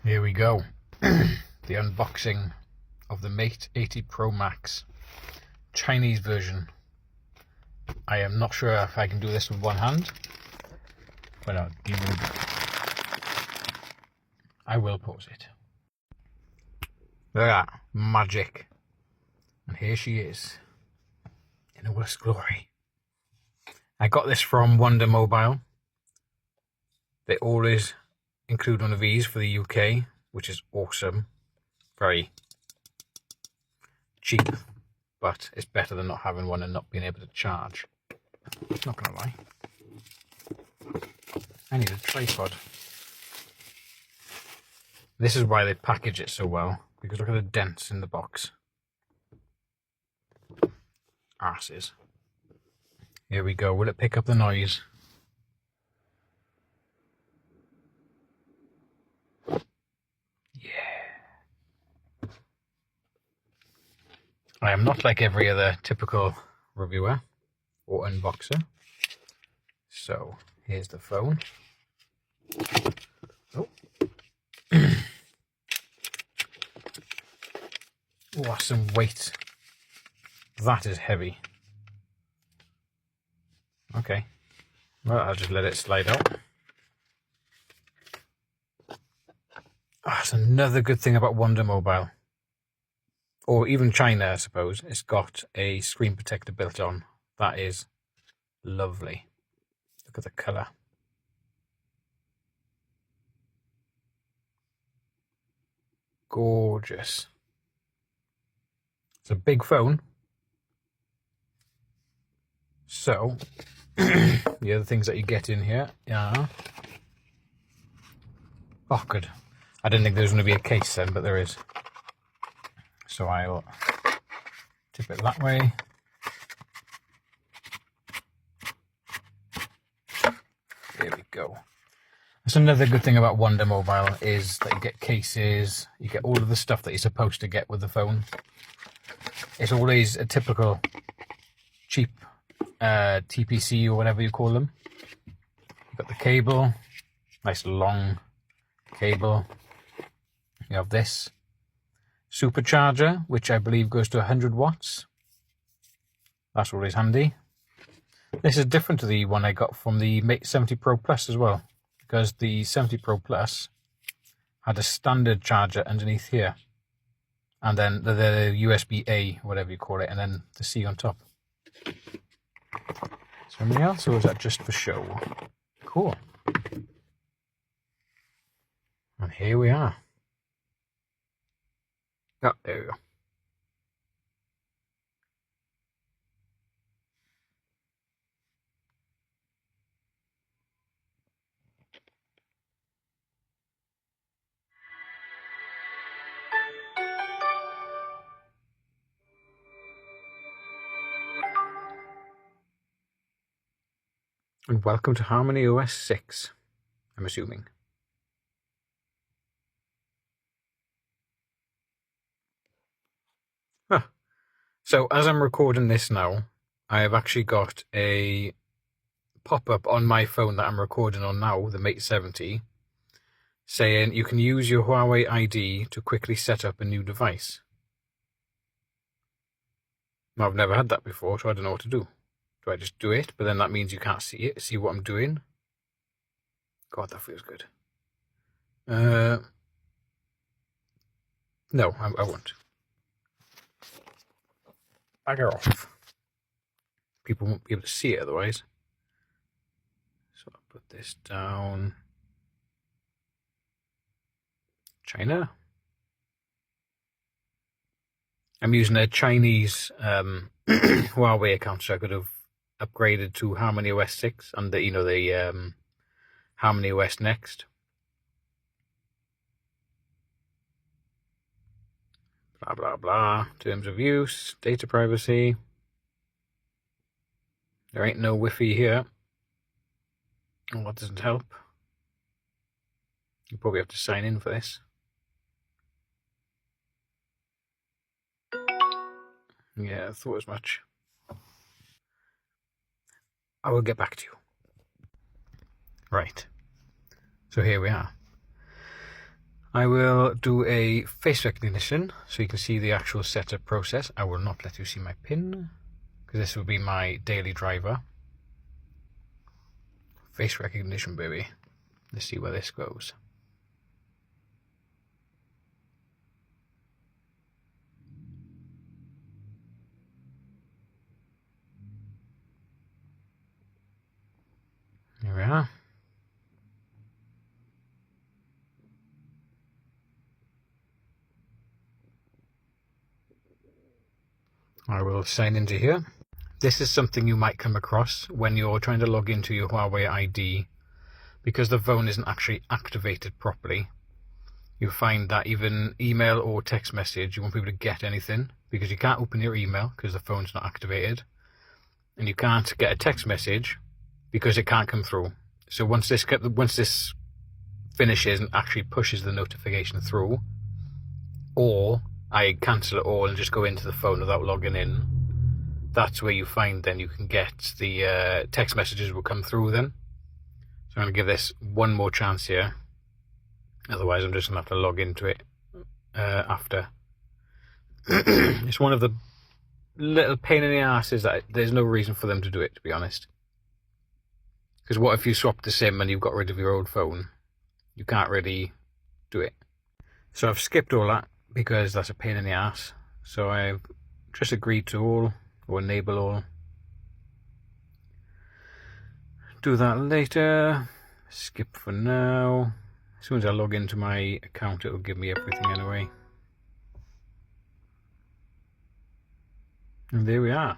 Here we go. The unboxing of the Mate 80 Pro Max Chinese version. I am not sure if I can do this with one hand, but I'll give it a go. I will pause it. Look at that, magic. And here she is, in all its glory. I got this from Wonder Mobile. They always include one of these for the UK, which is awesome. Very cheap, but it's better than not having one and not being able to charge. Not gonna lie. I need a tripod. This is why they package it so well, because look at the dents in the box. Arses. Here we go. Will it pick up the noise? Yeah. I am not like every other typical reviewer or unboxer. So here's the phone. Oh. Oh, some weight. That is heavy. Okay. Well, I'll just let it slide out. That's another good thing about Wonder Mobile. Or even China, I suppose. It's got a screen protector built on. That is lovely. Look at the colour. Gorgeous. It's a big phone. So, the other things that you get in here are... Oh, good. I didn't think there was going to be a case then, but there is. So I'll tip it that way. There we go. That's another good thing about Wonder Mobile is that you get cases, you get all of the stuff that you're supposed to get with the phone. It's always a typical cheap TPC or whatever you call them. You've got the cable, nice long cable. You have this supercharger, which I believe goes to 100 watts. That's always handy. This is different to the one I got from the Mate 70 Pro Plus as well, because the 70 Pro Plus had a standard charger underneath here, and then the USB-A, whatever you call it, and then the C on top. Something else, or is that just for show? Cool. And here we are. Oh, there we go. And welcome to Harmony OS 6, I'm assuming. Huh. So as I'm recording this now, I have actually got a pop-up on my phone that I'm recording on now, the Mate 70, saying you can use your Huawei ID to quickly set up a new device. Now, I've never had that before, so I don't know what to do. Do I just do it? But then that means you can't see it, see what I'm doing. God, that feels good. No, I won't. Bagger off. People won't be able to see it otherwise. So I'll put this down. China. I'm using a Chinese Huawei account, so I could have upgraded to Harmony OS 6 and the Harmony OS Next. Blah blah blah. Terms of use, data privacy. There ain't no Wi-Fi here. Oh, that doesn't help. You probably have to sign in for this. Yeah, I thought as much. I will get back to you. Right. So here we are. I will do a face recognition so you can see the actual setup process. I will not let you see my PIN because this will be my daily driver. Face recognition, baby. Let's see where this goes. Here we are. I will sign into here. This is something you might come across when you're trying to log into your Huawei ID. Because the phone isn't actually activated properly, you find that even email or text message, you won't be able to get anything because you can't open your email because the phone's not activated. And you can't get a text message because it can't come through. So once this finishes and actually pushes the notification through, or I cancel it all and just go into the phone without logging in, that's where you find then you can get the text messages will come through then. So I'm going to give this one more chance here. Otherwise I'm just going to have to log into it after. It's one of the little pain in the asses that there's no reason for them to do it, to be honest. Because what if you swap the SIM and you've got rid of your old phone? You can't really do it. So I've skipped all that because that's a pain in the ass. So I've just agreed to all, or enable all. Do that later. Skip for now. As soon as I log into my account, it'll give me everything anyway. And there we are.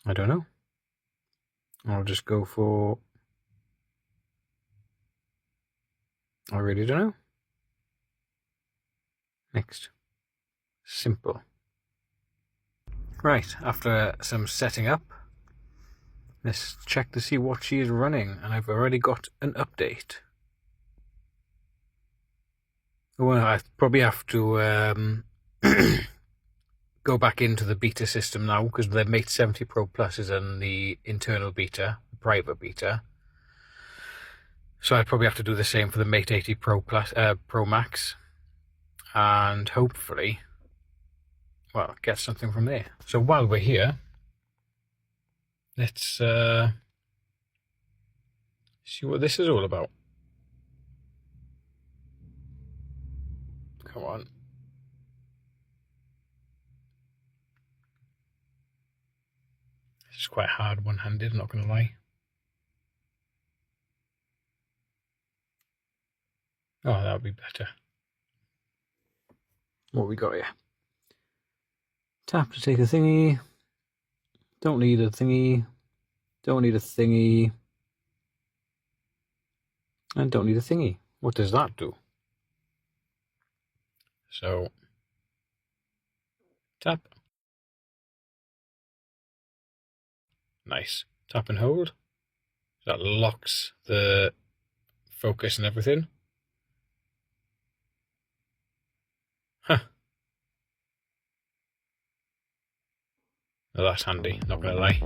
I don't know. I'll just go for... I really don't know. Next. Simple. Right, after some setting up, let's check to see what she is running, and I've already got an update. Well, I probably have to go back into the beta system now, because the Mate 70 Pro Plus is in the internal beta, the private beta. So I'd probably have to do the same for the Mate 80 Pro Plus, Pro Max, and hopefully, well, get something from there. So while we're here, let's see what this is all about. Come on. This is quite hard one-handed, not going to lie. Oh, that would be better. What we got here? Tap to take a thingy. Don't need a thingy. Don't need a thingy. And don't need a thingy. What does that do? So, tap. Nice. Tap and hold. That locks the focus and everything. Huh. Well, that's handy, not gonna lie.